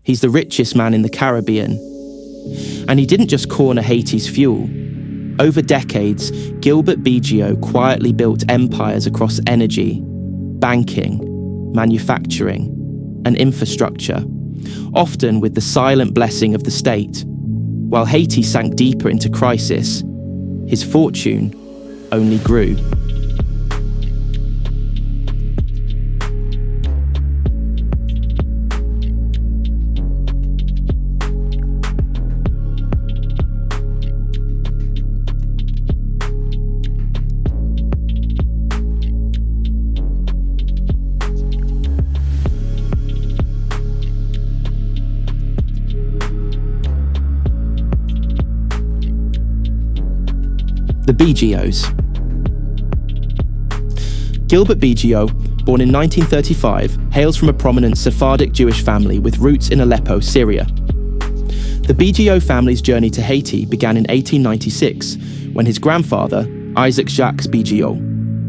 He's the richest man in the Caribbean. And he didn't just corner Haiti's fuel. Over decades, Gilbert Bigio quietly built empires across energy, banking, manufacturing, and infrastructure, often with the silent blessing of the state. While Haiti sank deeper into crisis, his fortune only grew. The Bigios. Gilbert Bigio, born in 1935, hails from a prominent Sephardic Jewish family with roots in Aleppo, Syria. The Bigio family's journey to Haiti began in 1896, when his grandfather, Isaac Jacques Bigio,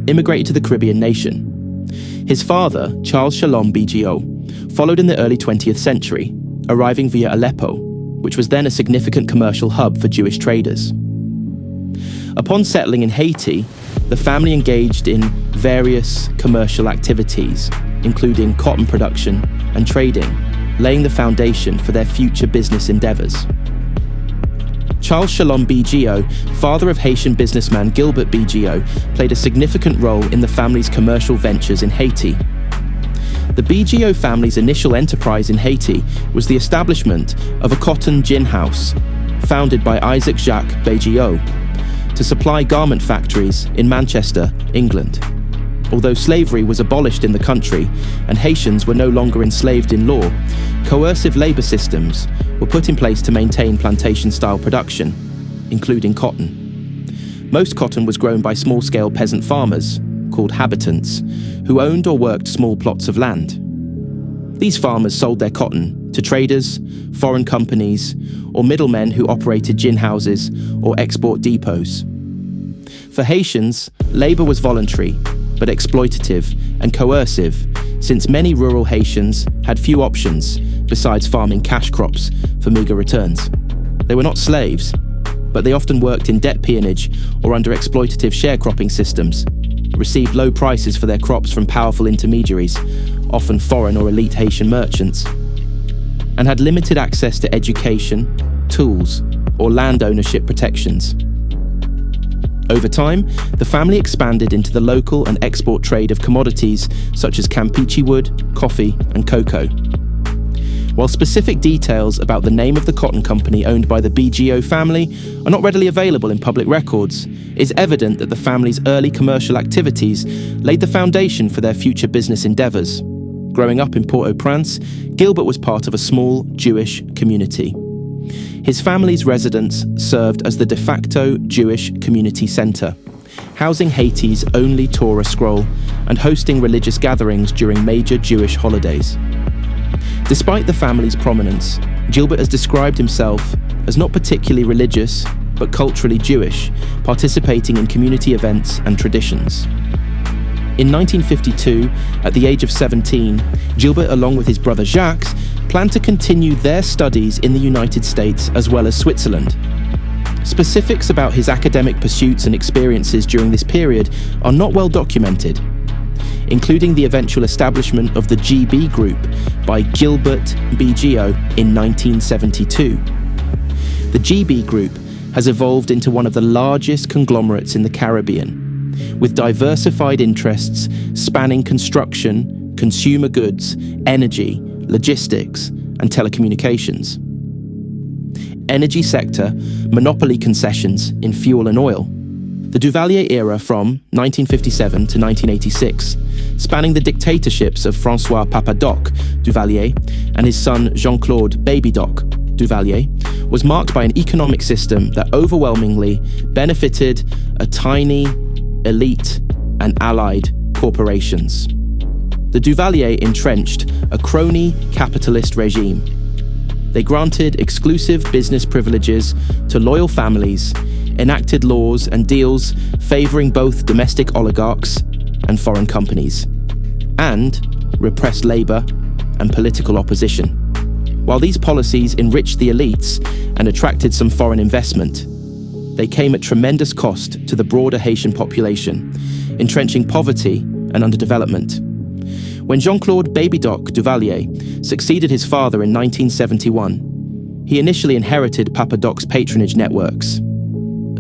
immigrated to the Caribbean nation. His father, Charles Shalom Bigio, followed in the early 20th century, arriving via Aleppo, which was then a significant commercial hub for Jewish traders. Upon settling in Haiti, the family engaged in various commercial activities, including cotton production and trading, laying the foundation for their future business endeavors. Charles Shalom Bigio, father of Haitian businessman Gilbert Bigio, played a significant role in the family's commercial ventures in Haiti. The Bigio family's initial enterprise in Haiti was the establishment of a cotton gin house, founded by Isaac Jacques Bigio, to supply garment factories in Manchester, England. Although slavery was abolished in the country and Haitians were no longer enslaved in law, coercive labor systems were put in place to maintain plantation-style production, including cotton. Most cotton was grown by small-scale peasant farmers, called habitants, who owned or worked small plots of land. These farmers sold their cotton to traders, foreign companies, or middlemen who operated gin houses or export depots. For Haitians, labor was voluntary, but exploitative and coercive, since many rural Haitians had few options besides farming cash crops for meager returns. They were not slaves, but they often worked in debt peonage or under exploitative sharecropping systems, received low prices for their crops from powerful intermediaries, often foreign or elite Haitian merchants, and had limited access to education, tools, or land ownership protections. Over time, the family expanded into the local and export trade of commodities such as Campeche wood, coffee, and cocoa. While specific details about the name of the cotton company owned by the Bigio family are not readily available in public records, it is evident that the family's early commercial activities laid the foundation for their future business endeavors. Growing up in Port-au-Prince, Gilbert was part of a small Jewish community. His family's residence served as the de facto Jewish community centre, housing Haiti's only Torah scroll and hosting religious gatherings during major Jewish holidays. Despite the family's prominence, Gilbert has described himself as not particularly religious, but culturally Jewish, participating in community events and traditions. In 1952, at the age of 17, Gilbert, along with his brother Jacques, planned to continue their studies in the United States as well as Switzerland. Specifics about his academic pursuits and experiences during this period are not well documented, including the eventual establishment of the GB Group by Gilbert Bigio in 1972. The GB Group has evolved into one of the largest conglomerates in the Caribbean, with diversified interests spanning construction, consumer goods, energy, logistics, and telecommunications. Energy sector, monopoly concessions in fuel and oil. The Duvalier era from 1957 to 1986, spanning the dictatorships of François Papa Doc Duvalier and his son Jean-Claude Baby Doc Duvalier, was marked by an economic system that overwhelmingly benefited a tiny, elite, and allied corporations. The Duvalier entrenched a crony capitalist regime. They granted exclusive business privileges to loyal families, enacted laws and deals favoring both domestic oligarchs and foreign companies, and repressed labor and political opposition. While these policies enriched the elites and attracted some foreign investment, they came at tremendous cost to the broader Haitian population, entrenching poverty and underdevelopment. When Jean-Claude Baby Doc Duvalier succeeded his father in 1971, he initially inherited Papa Doc's patronage networks.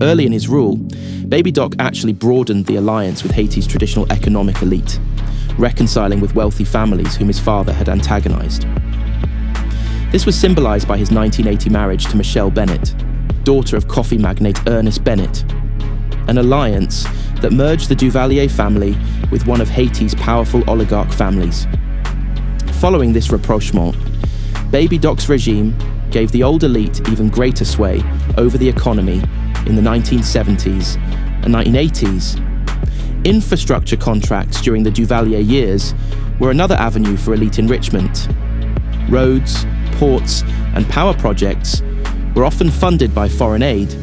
Early in his rule, Baby Doc actually broadened the alliance with Haiti's traditional economic elite, reconciling with wealthy families whom his father had antagonized. This was symbolized by his 1980 marriage to Michelle Bennett, daughter of coffee magnate Ernest Bennett, an alliance that merged the Duvalier family with one of Haiti's powerful oligarch families. Following this rapprochement, Baby Doc's regime gave the old elite even greater sway over the economy in the 1970s and 1980s. Infrastructure contracts during the Duvalier years were another avenue for elite enrichment. Roads, ports, and power projects were often funded by foreign aid,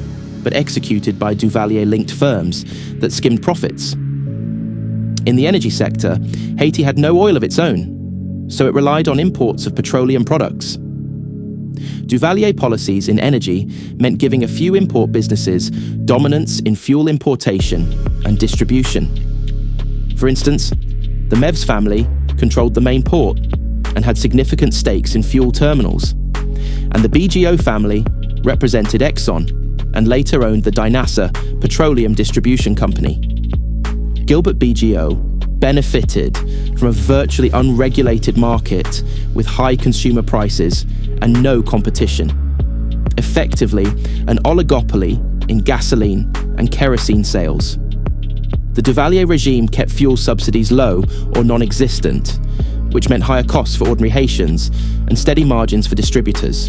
but executed by Duvalier-linked firms that skimmed profits. In the energy sector, Haiti had no oil of its own, so it relied on imports of petroleum products. Duvalier policies in energy meant giving a few import businesses dominance in fuel importation and distribution. For instance, the Mevs family controlled the main port and had significant stakes in fuel terminals, and the Bigio family represented Exxon and later owned the Dynasa Petroleum Distribution Company. Gilbert Bigio benefited from a virtually unregulated market with high consumer prices and no competition. Effectively, an oligopoly in gasoline and kerosene sales. The Duvalier regime kept fuel subsidies low or non-existent, which meant higher costs for ordinary Haitians and steady margins for distributors.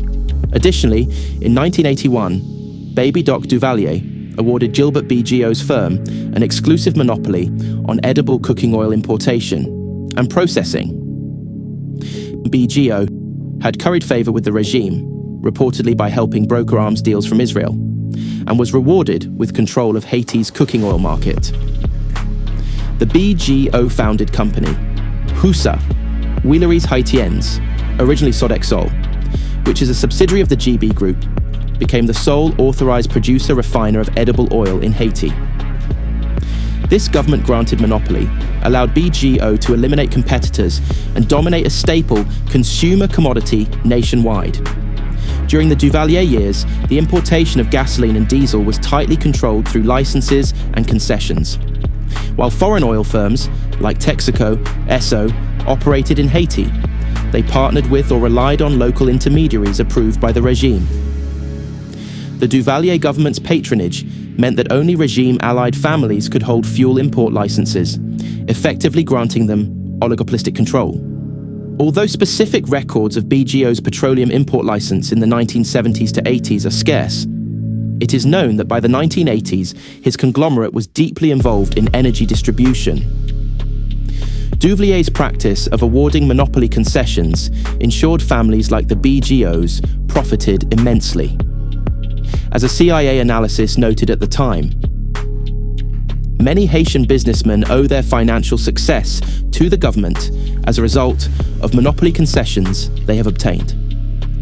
Additionally, in 1981, Baby Doc Duvalier awarded Gilbert Bigio's firm an exclusive monopoly on edible cooking oil importation and processing. Bigio had curried favor with the regime, reportedly by helping broker arms deals from Israel, and was rewarded with control of Haiti's cooking oil market. The Bigio-founded company, Husa, Huileries Haitiennes, originally Sodexo, which is a subsidiary of the GB Group, became the sole authorized producer-refiner of edible oil in Haiti. This government-granted monopoly allowed Bigio to eliminate competitors and dominate a staple consumer commodity nationwide. During the Duvalier years, the importation of gasoline and diesel was tightly controlled through licenses and concessions, while foreign oil firms, like Texaco, Esso, operated in Haiti. They partnered with or relied on local intermediaries approved by the regime. The Duvalier government's patronage meant that only regime-allied families could hold fuel import licenses, effectively granting them oligopolistic control. Although specific records of Bigio's petroleum import license in the 1970s to 80s are scarce, it is known that by the 1980s, his conglomerate was deeply involved in energy distribution. Duvalier's practice of awarding monopoly concessions ensured families like the Bigios profited immensely. As a CIA analysis noted at the time, many Haitian businessmen owe their financial success to the government as a result of monopoly concessions they have obtained.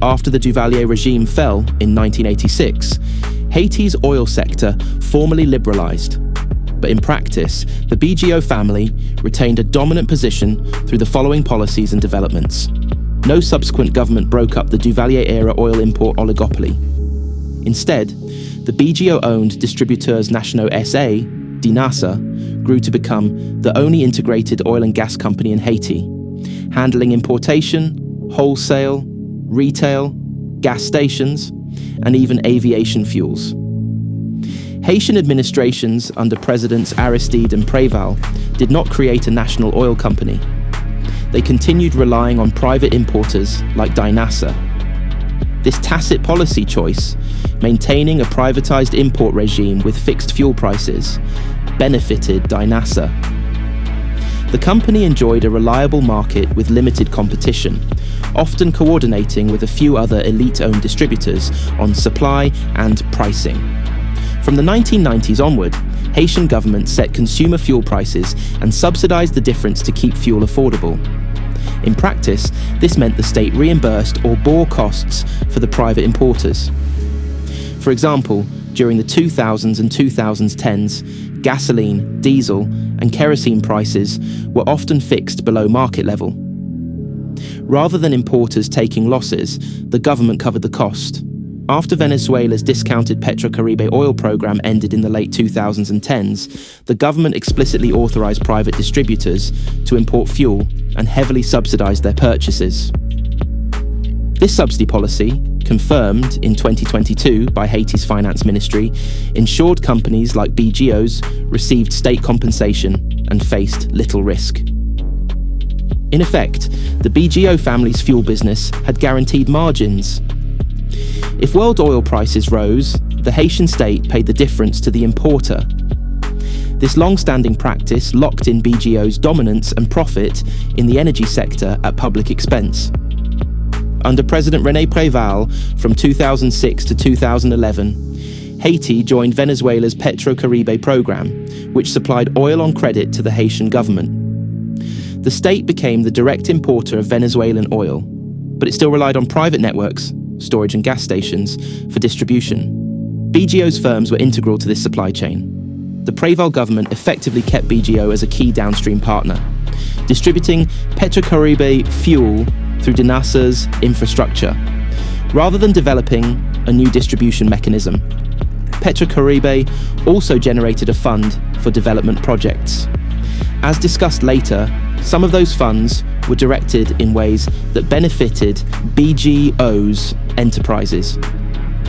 After the Duvalier regime fell in 1986, Haiti's oil sector formally liberalized, but in practice, the Bigio family retained a dominant position through the following policies and developments. No subsequent government broke up the Duvalier-era oil import oligopoly. Instead, the Bigio-owned Distributeurs Nationaux SA, DINASA, grew to become the only integrated oil and gas company in Haiti, handling importation, wholesale, retail, gas stations, and even aviation fuels. Haitian administrations under Presidents Aristide and Préval did not create a national oil company. They continued relying on private importers like DINASA. This tacit policy choice, maintaining a privatized import regime with fixed fuel prices, benefited DINASA. The company enjoyed a reliable market with limited competition, often coordinating with a few other elite-owned distributors on supply and pricing. From the 1990s onward, Haitian government set consumer fuel prices and subsidized the difference to keep fuel affordable. In practice, this meant the state reimbursed or bore costs for the private importers. For example, during the 2000s and 2010s, gasoline, diesel, and kerosene prices were often fixed below market level. Rather than importers taking losses, the government covered the cost. After Venezuela's discounted Petrocaribe oil program ended in the late 2000s and 10s, the government explicitly authorized private distributors to import fuel and heavily subsidized their purchases. This subsidy policy, confirmed in 2022 by Haiti's finance ministry, ensured companies like Bigio's received state compensation and faced little risk. In effect, the Bigio family's fuel business had guaranteed margins. If world oil prices rose, the Haitian state paid the difference to the importer. This long-standing practice locked in Bigio's dominance and profit in the energy sector at public expense. Under President René Préval from 2006 to 2011, Haiti joined Venezuela's Petrocaribe program, which supplied oil on credit to the Haitian government. The state became the direct importer of Venezuelan oil, but it still relied on private networks, storage and gas stations, for distribution. Bigio's firms were integral to this supply chain. The Préval government effectively kept Bigio as a key downstream partner, distributing Petrocaribe fuel through DINASA's infrastructure, rather than developing a new distribution mechanism. Petrocaribe also generated a fund for development projects. As discussed later, some of those funds were directed in ways that benefited Bigio's enterprises,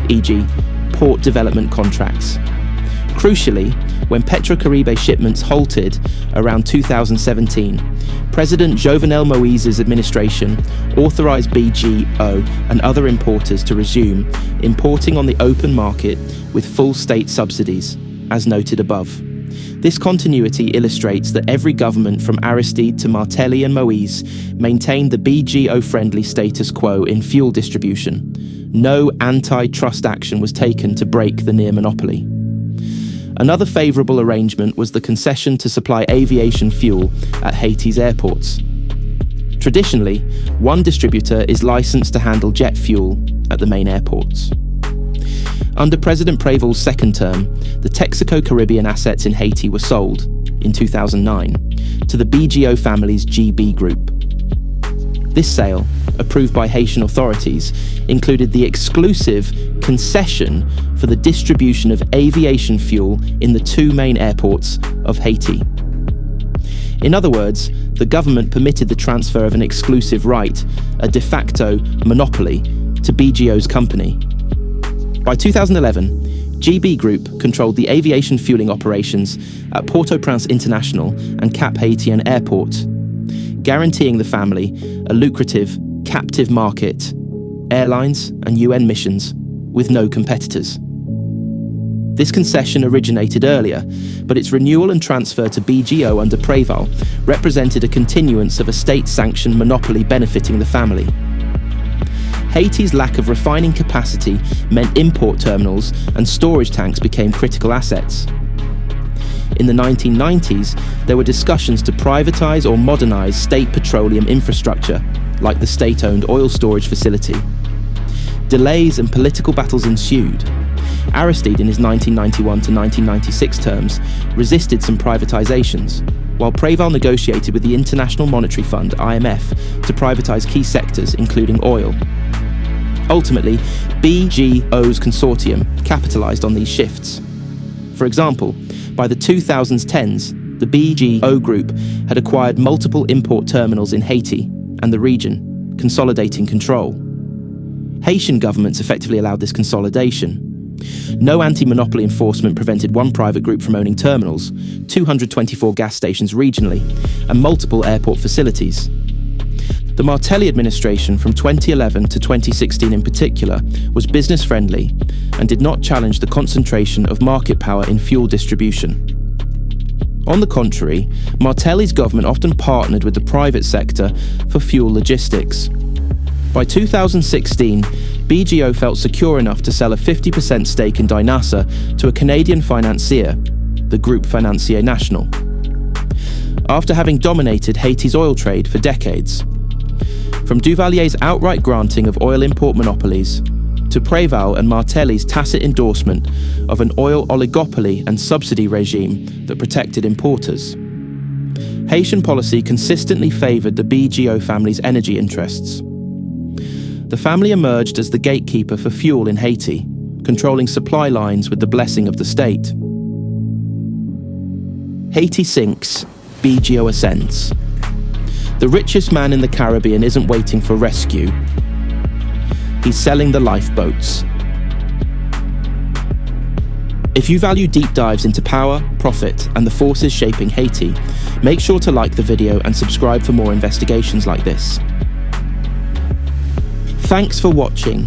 e.g., port development contracts. Crucially, when Petrocaribe shipments halted around 2017, President Jovenel Moïse's administration authorized Bigio and other importers to resume importing on the open market with full state subsidies, as noted above. This continuity illustrates that every government from Aristide to Martelly and Moïse maintained the Bigio-friendly status quo in fuel distribution. No antitrust action was taken to break the near monopoly. Another favourable arrangement was the concession to supply aviation fuel at Haiti's airports. Traditionally, one distributor is licensed to handle jet fuel at the main airports. Under President Préval's second term, the Texaco Caribbean assets in Haiti were sold, in 2009, to the Bigio family's GB Group. This sale, approved by Haitian authorities, included the exclusive concession for the distribution of aviation fuel in the two main airports of Haiti. In other words, the government permitted the transfer of an exclusive right, a de facto monopoly, to Bigio's company. By 2011, GB Group controlled the aviation fueling operations at Port-au-Prince International and Cap Haitien Airport, guaranteeing the family a lucrative, captive market, airlines and UN missions, with no competitors. This concession originated earlier, but its renewal and transfer to Bigio under Préval represented a continuance of a state-sanctioned monopoly benefiting the family. Haiti's lack of refining capacity meant import terminals and storage tanks became critical assets. In the 1990s, there were discussions to privatize or modernize state petroleum infrastructure, like the state-owned oil storage facility. Delays and political battles ensued. Aristide, in his 1991 to 1996 terms, resisted some privatizations, while Préval negotiated with the International Monetary Fund, IMF, to privatize key sectors, including oil. Ultimately, Bigio's consortium capitalized on these shifts. For example, by the 2010s, the Bigio group had acquired multiple import terminals in Haiti and the region, consolidating control. Haitian governments effectively allowed this consolidation. No anti-monopoly enforcement prevented one private group from owning terminals, 224 gas stations regionally, and multiple airport facilities. The Martelly administration from 2011 to 2016 in particular was business-friendly and did not challenge the concentration of market power in fuel distribution. On the contrary, Martelly's government often partnered with the private sector for fuel logistics. By 2016, Bigio felt secure enough to sell a 50% stake in DINASA to a Canadian financier, the Groupe Financier National. After having dominated Haiti's oil trade for decades, From Duvalier's outright granting of oil import monopolies, to Préval and Martelly's tacit endorsement of an oil oligopoly and subsidy regime that protected importers, Haitian policy consistently favoured the Bigio family's energy interests. The family emerged as the gatekeeper for fuel in Haiti, controlling supply lines with the blessing of the state. Haiti sinks, Bigio ascends. The richest man in the Caribbean isn't waiting for rescue. He's selling the lifeboats. If you value deep dives into power, profit, and the forces shaping Haiti, make sure to like the video and subscribe for more investigations like this. Thanks for watching.